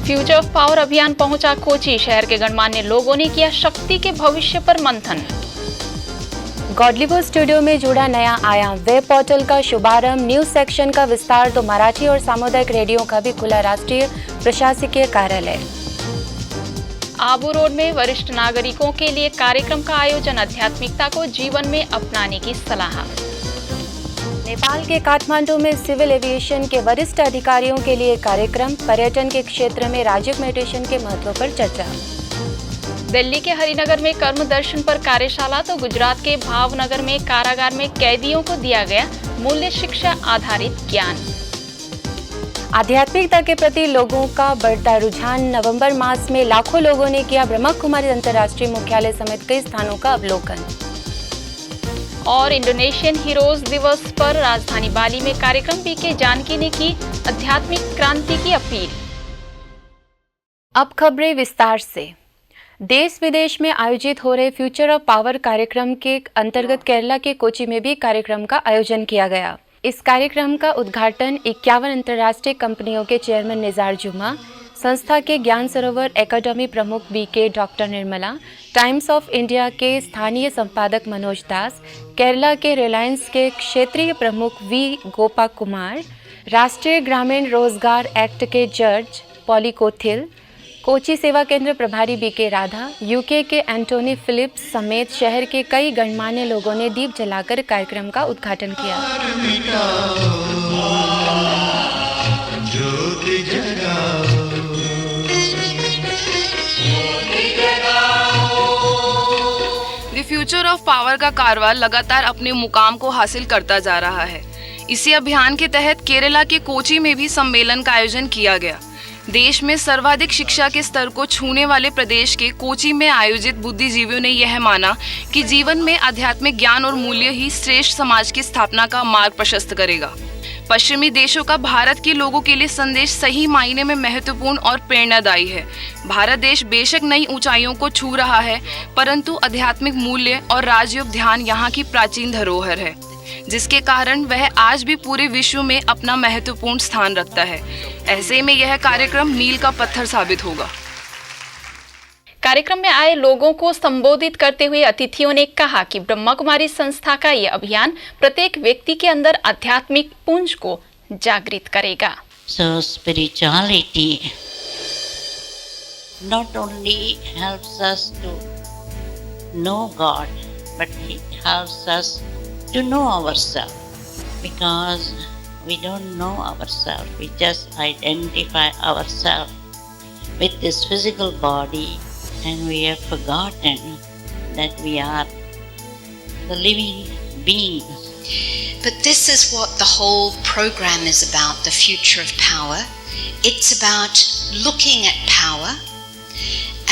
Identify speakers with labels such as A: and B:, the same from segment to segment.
A: Future of power अभियान पहुंचा कोची। शहर के गणमान्य लोगों ने किया शक्ति के भविष्य पर मंथन।
B: गॉडलीवुड स्टूडियो में जुड़ा नया आयाम, वेब पोर्टल का शुभारंभ, न्यूज सेक्शन का विस्तार तो मराठी और सामुदायिक रेडियो का भी खुला राष्ट्रीय प्रशासकीय कार्यालय।
A: आबू रोड में वरिष्ठ नागरिकों के लिए कार्यक्रम का आयोजन, आध्यात्मिकता को जीवन में अपनाने की सलाह।
B: नेपाल के काठमांडू में सिविल एविएशन के वरिष्ठ अधिकारियों के लिए कार्यक्रम, पर्यटन के क्षेत्र में राजीव मेडिटेशन के महत्व पर चर्चा।
A: दिल्ली के हरिनगर में कर्म दर्शन पर कार्यशाला तो गुजरात के भावनगर में कारागार में कैदियों को दिया गया मूल्य शिक्षा आधारित ज्ञान।
B: आध्यात्मिकता के प्रति लोगों का बढ़ता रुझान, नवंबर मास में लाखों लोगों ने किया ब्रह्मा कुमारी अंतर्राष्ट्रीय मुख्यालय समेत कई स्थानों का अवलोकन।
A: और इंडोनेशियन हीरोज दिवस पर राजधानी बाली में कार्यक्रम, बीके जानकी ने की आध्यात्मिक क्रांति की अपील।
B: अब खबरें विस्तार से। देश विदेश में आयोजित हो रहे फ्यूचर ऑफ पावर कार्यक्रम के अंतर्गत केरला के कोची में भी कार्यक्रम का आयोजन किया गया। इस कार्यक्रम का उद्घाटन 51 अंतर्राष्ट्रीय कंपनियों के चेयरमैन निज़ार जुमा, संस्था के ज्ञान सरोवर एकेडमी प्रमुख BK doctor Nirmala, Times of India के स्थानीय संपादक मनोज दास, केरला के रिलायंस के क्षेत्रीय प्रमुख वी गोपा कुमार, राष्ट्रीय ग्रामीण रोजगार एक्ट के जज पॉली कोथिल, कोची सेवा केंद्र प्रभारी बीके राधा, यूके के एंटोनी फिलिप्स समेत शहर के कई गणमान्य लोगों ने दीप जलाकर कार्यक्रम का उद्घाटन किया।
C: द फ्यूचर ऑफ पावर का कारवां लगातार अपने मुकाम को हासिल करता जा रहा है। इसी अभियान के तहत केरला के कोची में भी सम्मेलन का आयोजन किया गया। देश में सर्वाधिक शिक्षा के स्तर को छूने वाले प्रदेश के कोची में आयोजित बुद्धिजीवियों ने यह माना कि जीवन में आध्यात्मिक ज्ञान और मूल्य ही श्रेष्ठ समाज की स्थापना का मार्ग प्रशस्त करेगा। पश्चिमी देशों का भारत के लोगों के लिए संदेश सही मायने में महत्वपूर्ण और प्रेरणादायी है। भारत देश बेशक नई ऊंचाइयों को छू रहा है, परंतु आध्यात्मिक मूल्य और राजयोग ध्यान यहाँ की प्राचीन धरोहर है, जिसके कारण वह आज भी पूरे विश्व में अपना महत्वपूर्ण स्थान रखता है। ऐसे में यह कार्यक्रम मील का पत्थर साबित होगा।
A: कार्यक्रम में आए लोगों को संबोधित करते हुए अतिथियों ने कहा कि ब्रह्मा कुमारी संस्था का यह अभियान प्रत्येक व्यक्ति के अंदर आध्यात्मिक पुंज को जागृत करेगा।
D: So spirituality not only helps us to know God, but it helps us to know ourselves, because we don't know ourselves. We just identify ourselves with this physical body, and we have forgotten that we are the living beings.
E: But this is what the whole program is about, the future of power. It's about looking at power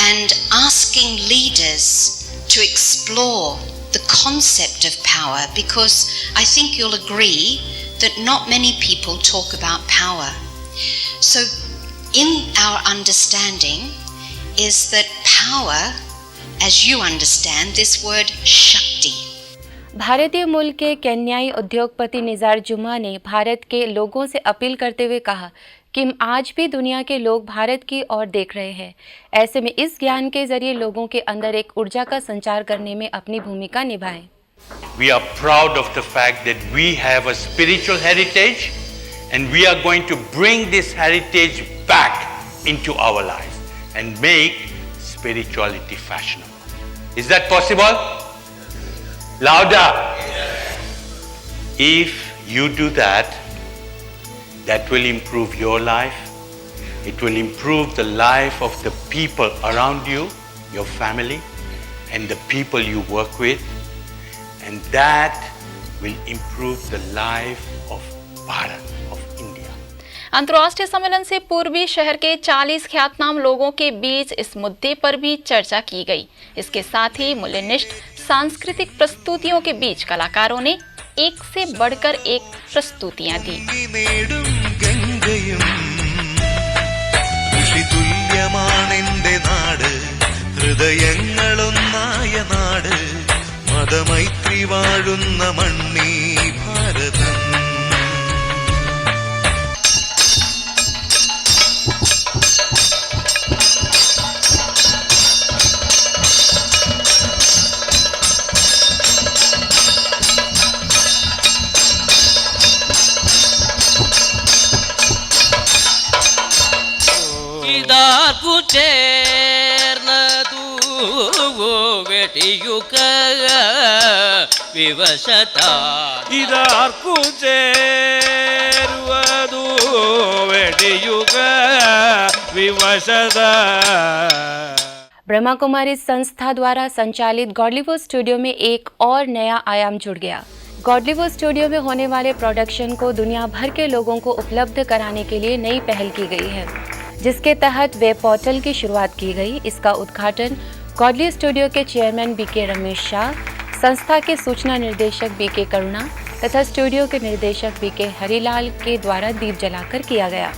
E: and asking leaders to explore the concept of power, because I think you'll agree that not many people talk about power. So in our understanding is that power, as you understand this word Shakti.
B: भारतीय मूल के केन्याई उद्योगपति Nizar जुमा ने भारत के लोगों से appeal करते हुए कहा कि आज भी दुनिया के लोग भारत की ओर देख रहे हैं। ऐसे में इस ज्ञान के जरिए लोगों के अंदर एक ऊर्जा का संचार करने में अपनी भूमिका निभाएं।
F: We are proud of the fact that we have a spiritual heritage, and we are going to bring this heritage back into our lives and make spirituality fashionable. Is that possible? Louder! If you do that, that will improve your life. It will improve the life of the people around you, your family, and the people you work with. And that will improve the life of Bharat, of India.
A: अंतर्राष्ट्रीय सम्मेलन से पूर्वी शहर के 40 ख्यातनाम लोगों के बीच इस मुद्दे पर भी चर्चा की गई। इसके साथ ही मूल्यनिष्ठ सांस्कृतिक प्रस्तुतियों के बीच कलाकारों ने एक से बढ़कर एक प्रस्तुतियां दी।
G: മതമൈത്രി വാഴുന്ന മണ്ണീ ഭാരതം.
H: ಇದಾರ್ಕು ಚೇರ್ನದು ವೆಟಿಯುಕ ವಿವಶತ ಇದಾರ್ಕು ಚೇರುವುದು ವೆಟಿಯುಕ विवशद।
B: ब्रह्मा कुमारी संस्था द्वारा संचालित गॉडलीवुड स्टूडियो में एक और नया आयाम जुड़ गया। गॉडलीवुड स्टूडियो में होने वाले प्रोडक्शन को दुनिया भर के लोगों को उपलब्ध कराने के लिए नई पहल की गई है, जिसके तहत वेब पोर्टल की शुरुआत की गई। इसका उद्घाटन गॉडली स्टूडियो के चेयरमैन बीके रमेश शाह, संस्था के सूचना निर्देशक बीके करुणा तथा स्टूडियो के निर्देशक बीके हरिलाल के द्वारा दीप जलाकर किया गया।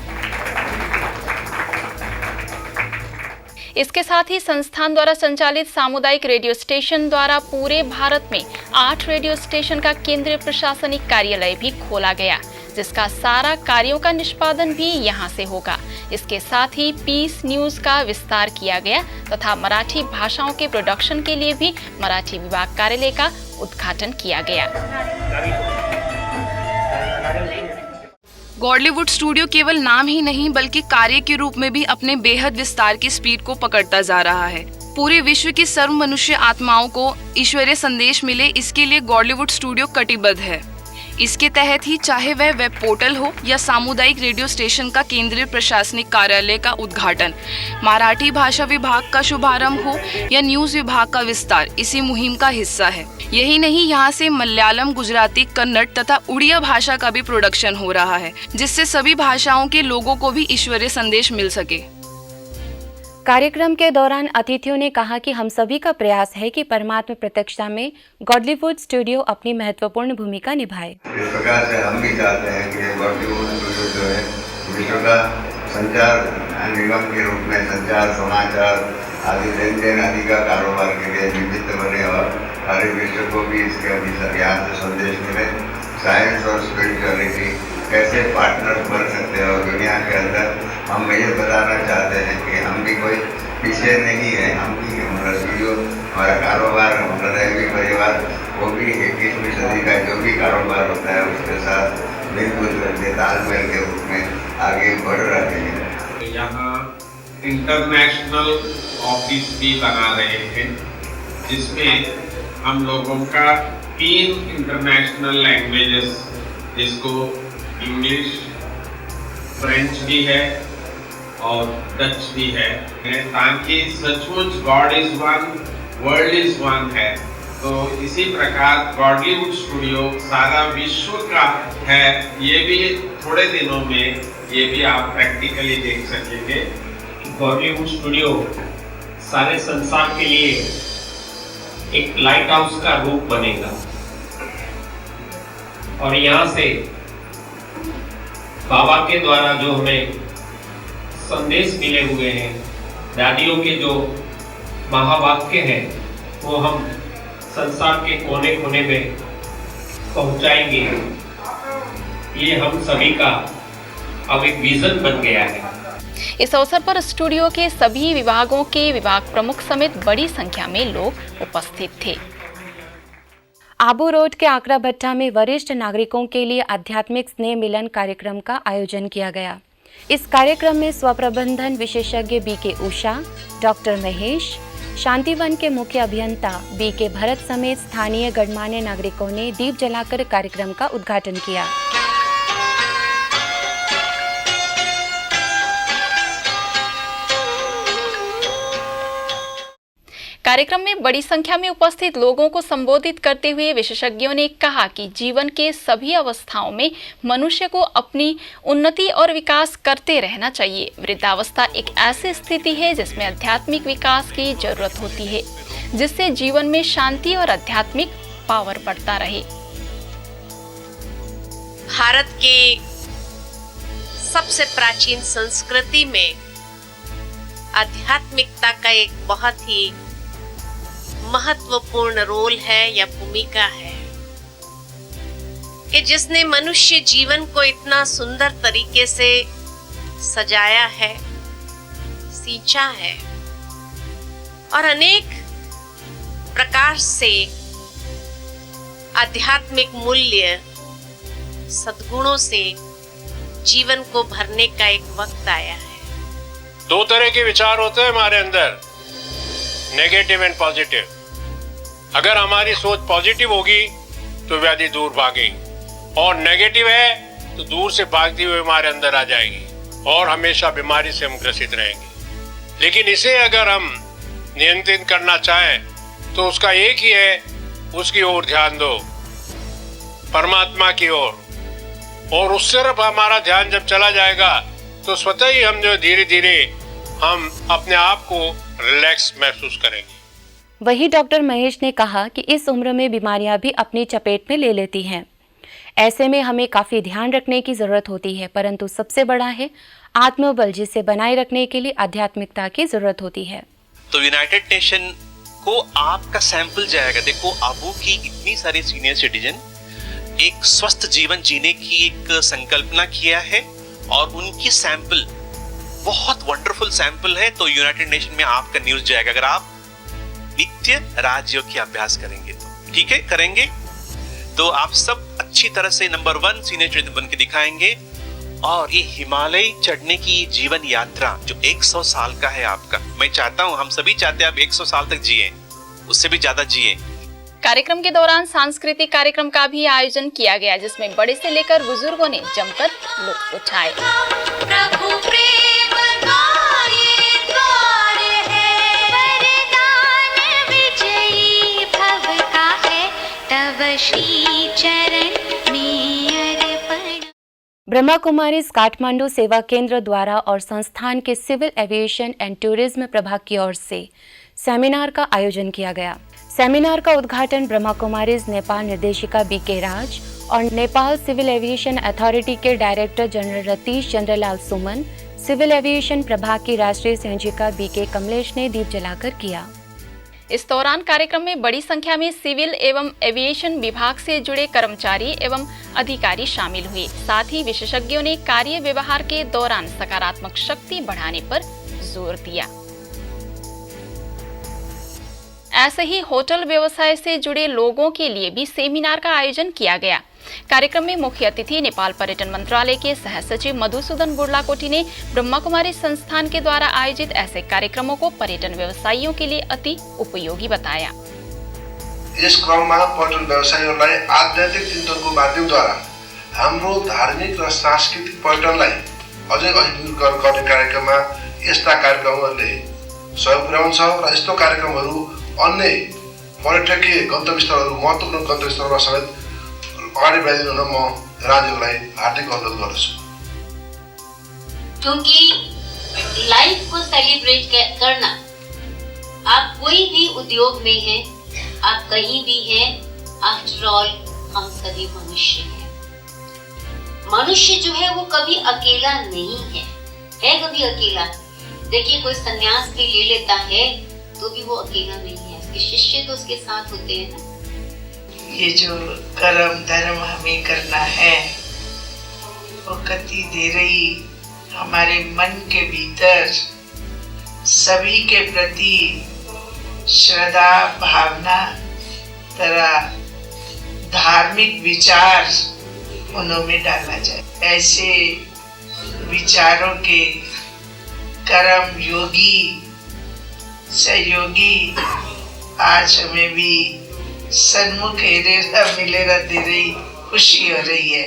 A: इसके साथ ही संस्थान द्वारा संचालित सामुदायिक रेडियो स्टेशन द्वारा पूरे भारत में 8 रेडियो स्टेशन का केंद्रीय प्रशासनिक कार्यालय भी खोला गया, जिसका सारा कार्यों का निष्पादन भी यहां से होगा। इसके साथ ही पीस न्यूज का विस्तार किया गया तथा मराठी भाषाओं के प्रोडक्शन के लिए भी मराठी विभाग कार्यालय का उद्घाटन किया गया।
C: गॉडलीवुड स्टूडियो केवल नाम ही नहीं बल्कि कार्य के रूप में भी अपने बेहद विस्तार की स्पीड को पकड़ता जा रहा है। पूरे विश्व की सर्व मनुष्य आत्माओं को ईश्वरीय संदेश मिले, इसके लिए गॉडलीवुड स्टूडियो कटिबद्ध है। इसके तहत ही चाहे वह वेब पोर्टल हो या सामुदायिक रेडियो स्टेशन का केंद्रीय प्रशासनिक कार्यालय का उद्घाटन, मराठी भाषा विभाग का शुभारंभ हो या न्यूज विभाग का विस्तार, इसी मुहिम का हिस्सा है। यही नहीं, यहाँ से मलयालम, गुजराती, कन्नड़ तथा उड़िया भाषा का भी प्रोडक्शन हो रहा है, जिससे सभी भाषाओं के लोगों को भी ईश्वरीय संदेश मिल सके।
B: कार्यक्रम के दौरान अतिथियों ने कहा कि हम सभी का प्रयास है कि परमात्मा प्रत्यक्षता में गॉडलीवुड स्टूडियो अपनी महत्वपूर्ण भूमिका निभाए।
I: इस प्रकार से हम भी चाहते हैं कि गॉडलीवुड स्टूडियो जो है विश्व का संचार निगम के रूप में संचार, समाचार आदि लेन देन आदि का कारोबार के लिए निमित्त बने और सारे विश्व को भी इसके यहाँ से संदेश मिले। साइंस और स्पिरिचुअलिटी कैसे पार्टनर्स बन सकते हैं और दुनिया के अंदर हम ये बताना चाहते हैं कि हम भी कोई पीछे नहीं है। हम भी हमारा स्टूडियो, हमारा कारोबार, हमारा दैवी परिवार वो भी 21वीं सदी का जो भी कारोबार होता है उसके साथ मिलजुल करके तालमेल के रूप में आगे बढ़ रहे हैं।
J: यहाँ इंटरनेशनल ऑफिस भी बना रहे हैं, जिसमें हम लोगों का 3 इंटरनेशनल लैंग्वेजेस, जिसको इंग्लिश, फ्रेंच भी है और डच भी है, ताकि सचमुच God is one, world is one है। तो इसी प्रकार गॉडलीवुड स्टूडियो सारा विश्व का है। ये भी थोड़े दिनों में ये भी आप प्रैक्टिकली देख सकेंगे।
K: गॉडलीवुड स्टूडियो सारे संसार के लिए एक लाइट हाउस का रूप बनेगा और यहाँ से बाबा के द्वारा जो हमें संदेश मिले हुए हैं, दादियों के जो महावाक्य हैं, वो हम संसार के कोने कोने में पहुंचाएंगे। ये हम सभी का अब एक विजन बन गया है।
A: इस अवसर पर स्टूडियो के सभी विभागों के विभाग प्रमुख समेत बड़ी संख्या में लोग उपस्थित थे।
B: आबू रोड के आकरा भट्टा में वरिष्ठ नागरिकों के लिए आध्यात्मिक स्नेह मिलन कार्यक्रम का आयोजन किया गया। इस कार्यक्रम में स्वप्रबंधन विशेषज्ञ बीके उषा, डॉक्टर महेश, शांतिवन के मुख्य अभियंता बीके भरत समेत स्थानीय गणमान्य नागरिकों ने दीप जलाकर कार्यक्रम का उद्घाटन किया।
A: कार्यक्रम में बड़ी संख्या में उपस्थित लोगों को संबोधित करते हुए विशेषज्ञों ने कहा कि जीवन के सभी अवस्थाओं में मनुष्य को अपनी उन्नति और विकास करते रहना चाहिए। वृद्धावस्था एक ऐसी स्थिति है जिसमें आध्यात्मिक विकास की जरूरत होती है, जिससे जीवन में शांति और आध्यात्मिक पावर बढ़ता रहे।
L: भारत के सबसे प्राचीन संस्कृति में आध्यात्मिकता का एक बहुत ही महत्वपूर्ण रोल है या भूमिका है कि जिसने मनुष्य जीवन को इतना सुंदर तरीके से सजाया है, सींचा है और अनेक प्रकार से आध्यात्मिक मूल्य, सद्गुणों से जीवन को भरने का एक वक्त आया है।
M: दो तरह के विचार होते हैं हमारे अंदर, नेगेटिव एंड पॉजिटिव। अगर हमारी सोच पॉजिटिव होगी तो व्याधि दूर भागेगी, और नेगेटिव है तो दूर से भागती हुई हमारे अंदर आ जाएगी और हमेशा बीमारी से हम ग्रसित रहेंगे। लेकिन इसे अगर हम नियंत्रित करना चाहें तो उसका एक ही है, उसकी ओर ध्यान दो, परमात्मा की ओर। और उस तरफ हमारा ध्यान जब चला जाएगा तो स्वतः ही हम जो धीरे धीरे हम अपने आप को रिलैक्स महसूस करेंगे।
B: वही डॉक्टर महेश ने कहा कि इस उम्र में बीमारियां भी अपनी चपेट में ले लेती हैं। ऐसे में हमें काफ़ी ध्यान रखने की ज़रूरत होती है, परंतु सबसे बड़ा है आत्मबल, जिसे बनाए रखने के लिए आध्यात्मिकता की ज़रूरत होती है।
N: तो यूनाइटेड नेशन को आपका सैंपल जाएगा। देखो, आबू की इतनी सारी सीनियर सिटीजन एक स्वस्थ जीवन जीने की एक संकल्पना किया है और उनकी सैंपल बहुत वंडरफुल सैंपल है। तो यूनाइटेड नेशन में आपका न्यूज़ जाएगा अगर आप नित्य राजयोग की अभ्यास करेंगे तो। ठीक है, करेंगे तो आप सब अच्छी तरह से नंबर 1 सीनियर सिटीजन बन के दिखाएंगे। और ये हिमालय चढ़ने की जीवन यात्रा जो 100 साल का है आपका, मैं चाहता हूं, हम सभी चाहते हैं आप 100 साल तक जिए, उससे भी ज्यादा जिए।
A: कार्यक्रम के दौरान सांस्कृतिक कार्यक्रम का भी आयोजन किया गया, जिसमें बड़े से लेकर बुजुर्गों ने जमकर लुत्फ उठाए।
O: प्रभु प्रेम का ये द्वार है, वरदान विजयी भव का है, तव श्री चरण में अर्पण।
B: ब्रह्मा कुमारीज काठमांडू सेवा केंद्र द्वारा और संस्थान के सिविल एविएशन एंड टूरिज्म प्रभाग की ओर से सेमिनार का आयोजन किया गया। सेमिनार का उद्घाटन ब्रह्मा कुमारीज नेपाल निर्देशिका बीके राज और नेपाल सिविल एविएशन अथॉरिटी के डायरेक्टर जनरल रतीश चंद्रलाल सुमन, सिविल एविएशन प्रभाग की राष्ट्रीय संयोजिका बीके कमलेश ने दीप जलाकर किया।
A: इस दौरान कार्यक्रम में बड़ी संख्या में सिविल एवं एविएशन विभाग से जुड़े कर्मचारी एवं अधिकारी शामिल हुए। साथ ही विशेषज्ञों ने कार्य व्यवहार के दौरान सकारात्मक शक्ति बढ़ाने पर जोर दिया। ऐसे ही होटल व्यवसाय से जुड़े लोगों के लिए भी सेमिनार का आयोजन किया गया। कार्यक्रम में मुख्य अतिथि नेपाल पर्यटन मंत्रालय के सह सचिव मधुसूदन बुर्लाकोटी ने ब्रह्मा कुमारी संस्थान के द्वारा आयोजित ऐसे कार्यक्रमों को पर्यटन व्यवसायियों के लिए अति उपयोगी बताया।
P: इस क्रम में पर्यटन व्यवसायीहरूलाई आध्यात्मिक चिन्तनको माध्यमद्वारा हाम्रो धार्मिक र सांस्कृतिक पर्यटनलाई अझै अभिवृद्धि गर्ने कार्यक्रममा यस्ता कार्यक्रमहरूले सहयोग पुर्याउँछ र यस्तो कार्यक्रमहरू अन्य पर्यटकीय गन्तव्य स्थलहरू, महत्त्वपूर्ण गन्तव्य स्थलमा समेत अगाडि बढाइदिनु हुन म राज्यलाई हार्दिक अनुरोध गर्दछु।
Q: क्योंकि लाइफ को सेलिब्रेट करना, आप कोई भी उद्योग में हैं, आप कहीं भी हैं, आफ्टर ऑल हम सभी मनुष्य हैं। मनुष्य जो है वो कभी अकेला नहीं है कभी अकेला। देखिए, कोई संन्यास भी ले लेता है तो भी वो अकेला नहीं है, उसके शिष्य तो उसके साथ होते हैं ना।
R: ये जो कर्म धर्म हमें करना है वो कति धेरै हमारे मन के भीतर सभी के प्रति श्रद्धा भावना तरह धार्मिक विचार उनमें डाला जाए। ऐसे विचारों के कर्म योगी सहयोगी आज हमें भी सन्मुख मिलेगा, धेरै खुशी हो रही है।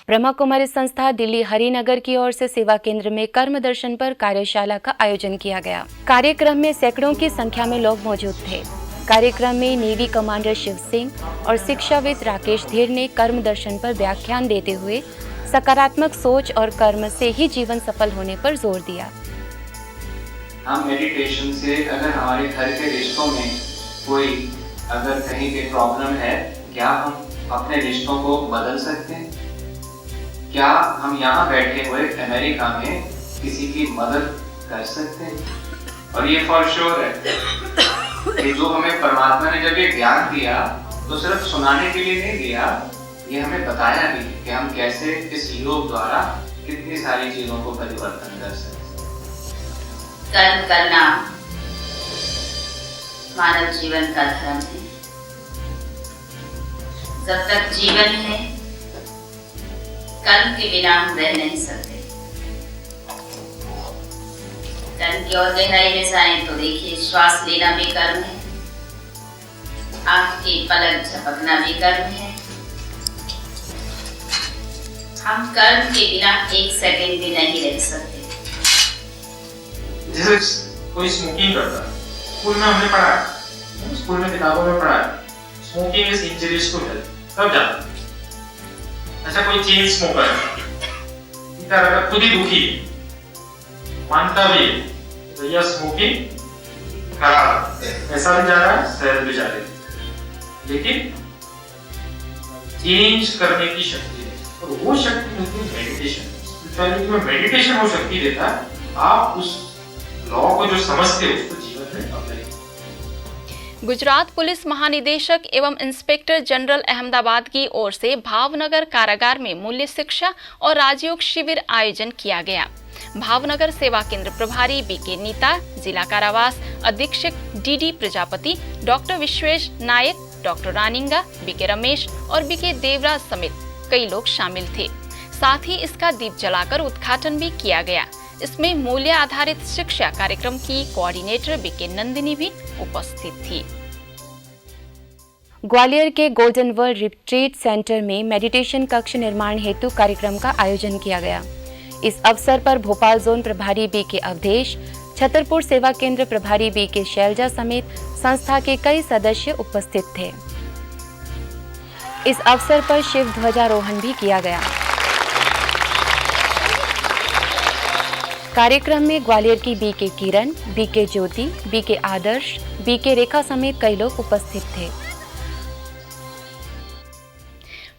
B: ब्रह्मा कुमारी संस्था दिल्ली हरिनगर की ओर से सेवा केंद्र में कर्म दर्शन पर कार्यशाला का आयोजन किया गया। कार्यक्रम में सैकड़ों की संख्या में लोग मौजूद थे। कार्यक्रम में नेवी कमांडर शिव सिंह और शिक्षाविद राकेश धीर ने कर्म दर्शन पर व्याख्यान देते हुए सकारात्मक सोच और कर्म से ही जीवन सफल होने पर जोर दिया।
S: हम मेडिटेशन से अगर हमारे घर के रिश्तों में कोई अगर कहीं पे प्रॉब्लम है, क्या हम अपने रिश्तों को बदल सकते हैं? क्या हम यहाँ बैठे हुए अमेरिका में किसी की मदद कर सकते हैं? और ये फॉर श्योर है कि जो हमें परमात्मा ने जब ये ज्ञान दिया तो सिर्फ सुनाने के लिए नहीं दिया, ये हमें बताया भी कि हम कैसे इस योग द्वारा कितनी सारी चीजों को परिवर्तन कर सकते हैं।
Q: कर्म करना मानव जीवन का धर्म है। जब तक जीवन है, कर्म के बिना हम रह नहीं सकते। टन की और गहराई में जाएं तो देखिए श्वास लेना भी कर्म है, आंख की पलक झपकना भी कर्म है। हम कर्म के बिना एक सेकंड भी नहीं रह सकते।
T: जैसे कोई स्मोकिंग करता है, स्कूल में हमने पढ़ा है, स्कूल में किताबों में पढ़ा है, smoking is injurious to health, सब जानते हैं। अच्छा कोई चेन स्मोकर है, बेचारा खुद ही दुखी, मानता भी भैया स्मोकिंग खराब, पैसा भी जा रहा है, सेहत भी जा रही है, लेकिन चेंज करने की शक्ति है, और वो शक्ति मिलती है मेडिटेशन। स्पिरिचुअलिटी में मेडिटेशन वो शक्ति देता है, आप उस लॉ को जो समझते हो उसको जीवन में अप्लाई।
A: गुजरात पुलिस महानिदेशक एवं इंस्पेक्टर जनरल अहमदाबाद की ओर से भावनगर कारागार में मूल्य शिक्षा और राजयोग शिविर आयोजन किया गया। भावनगर सेवा केंद्र प्रभारी बीके नीता, जिला कारावास अधीक्षक डीडी प्रजापति, डॉक्टर विश्वेश नायक, डॉक्टर रानिंगा, बीके रमेश और बीके देवराज समेत कई लोग शामिल थे। साथ ही इसका दीप जलाकर उद्घाटन भी किया गया। इसमें मूल्य आधारित शिक्षा कार्यक्रम की कोऑर्डिनेटर बीके नंदिनी भी उपस्थित थी।
B: ग्वालियर के गोल्डन वर्ल्ड रिट्रीट सेंटर में मेडिटेशन कक्ष निर्माण हेतु कार्यक्रम का आयोजन किया गया। इस अवसर पर भोपाल जोन प्रभारी बीके अवधेश, छतरपुर सेवा केंद्र प्रभारी बीके शैलजा समेत संस्था के कई सदस्य उपस्थित थे। इस अवसर पर शिव ध्वजारोहण भी किया गया। कार्यक्रम में ग्वालियर की बीके किरण, बीके ज्योति, बीके आदर्श, बीके रेखा समेत कई लोग उपस्थित थे।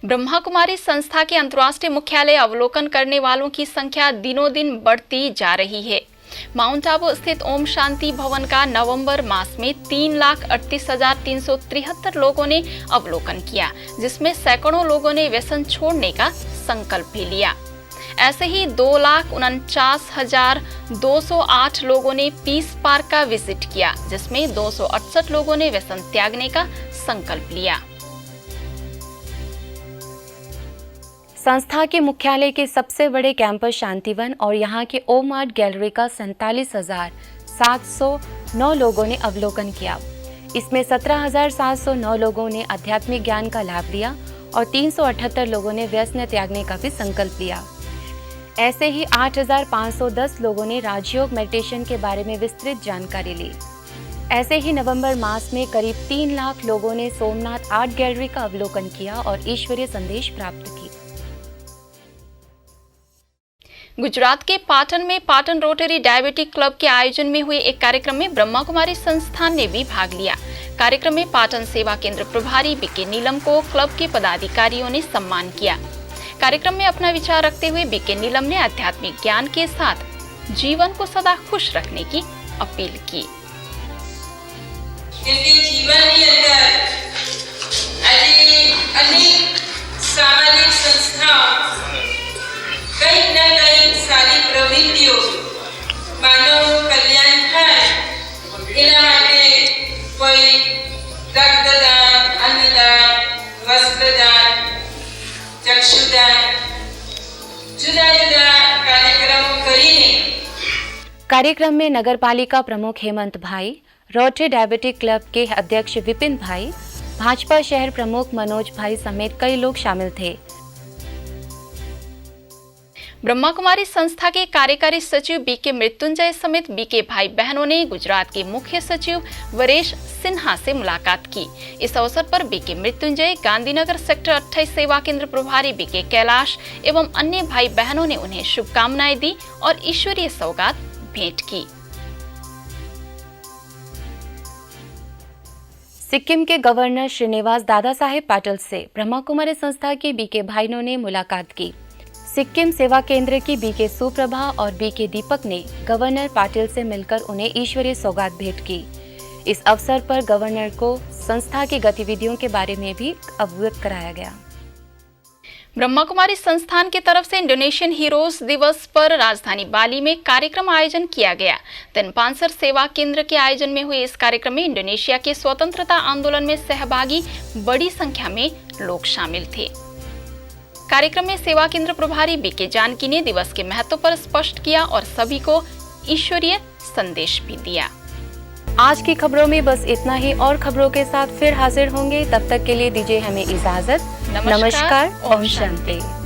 A: ब्रह्मा कुमारी संस्था के अंतर्राष्ट्रीय मुख्यालय अवलोकन करने वालों की संख्या दिनों दिन बढ़ती जा रही है। माउंट आबू स्थित ओम शांति भवन का नवंबर मास में 3,38,373 लोगों ने अवलोकन किया, जिसमें सैकड़ों लोगों ने व्यसन छोड़ने का संकल्प भी लिया। ऐसे ही 2,49,208 लोगों ने पीस पार्क का विजिट किया, जिसमें 268 लोगों ने व्यसन त्यागने का संकल्प लिया।
B: संस्था के मुख्यालय के सबसे बड़े कैंपस शांतिवन और यहाँ के ओम आर्ट गैलरी का 47,709 लोगों ने अवलोकन किया। इसमें 17,709 लोगों ने आध्यात्मिक ज्ञान का लाभ लिया और 378 लोगों ने व्यसन त्यागने का भी संकल्प लिया। ऐसे ही 8,510 लोगों ने राजयोग मेडिटेशन के बारे में विस्तृत जानकारी ली। ऐसे ही नवंबर मास में करीब 3 लाख लोगों ने सोमनाथ आर्ट गैलरी का अवलोकन किया और ईश्वरीय संदेश प्राप्त की।
A: गुजरात के पाटन में पाटन रोटरी डायबिटिक क्लब के आयोजन में हुए एक कार्यक्रम में ब्रह्मा कुमारी संस्थान ने भी भाग लिया। कार्यक्रम में पाटन सेवा केंद्र प्रभारी बीके नीलम को क्लब के पदाधिकारियों ने सम्मान किया। कार्यक्रम में अपना विचार रखते हुए बीके नीलम ने आध्यात्मिक ज्ञान के साथ जीवन को सदा खुश रखने की अपील की।
U: सामाजिक संस्थाओं कहीं न कहीं सारी प्रवृत्तियों मानव कल्याण થાય એના માટે કોઈ રક્તદાન, અન્નદાન, વસ્ત્રદાન, ચક્ષુદાન જુદા જુદા કાર્યક્રમો કરીને
B: कार्यक्रम में नगरपालिका प्रमुख हेमंत भाई, रोटरी डायबिटिक क्लब के अध्यक्ष विपिन भाई, भाजपा शहर प्रमुख मनोज भाई समेत कई लोग शामिल थे।
A: ब्रह्मा कुमारी संस्था के कार्यकारी सचिव बीके मृत्युंजय समेत बीके भाई बहनों ने गुजरात के मुख्य सचिव वरेश सिन्हा से मुलाकात की। इस अवसर पर बीके मृत्युंजय, गांधीनगर सेक्टर 28 सेवा केंद्र प्रभारी बीके कैलाश एवं अन्य भाई बहनों ने उन्हें शुभकामनाएं दी और ईश्वरीय सौगात भेंट की।
B: सिक्किम के गवर्नर श्रीनिवास दादा साहेब पाटिल से ब्रह्मा कुमारी संस्था के बीके भाइयों ने मुलाकात की। सिक्किम सेवा केंद्र की बीके सुप्रभा और बीके दीपक ने गवर्नर पाटिल से मिलकर उन्हें ईश्वरीय सौगात भेंट की। इस अवसर पर गवर्नर को संस्था की गतिविधियों के बारे में भी अवगत कराया गया।
A: ब्रह्मा कुमारी संस्थान की तरफ से इंडोनेशियन हीरोज दिवस पर राजधानी बाली में कार्यक्रम आयोजन किया गया। तनपांसर सेवा केंद्र के आयोजन में हुए इस कार्यक्रम में इंडोनेशिया के स्वतंत्रता आंदोलन में सहभागी बड़ी संख्या में लोग शामिल थे। कार्यक्रम में सेवा केंद्र प्रभारी बीके जानकी ने दिवस के महत्व पर स्पष्ट किया और सभी को ईश्वरीय संदेश भी दिया।
B: आज की खबरों में बस इतना ही, और खबरों के साथ फिर हाजिर होंगे। तब तक के लिए दीजिए हमें इजाजत। नमस्कार, ओम शांति।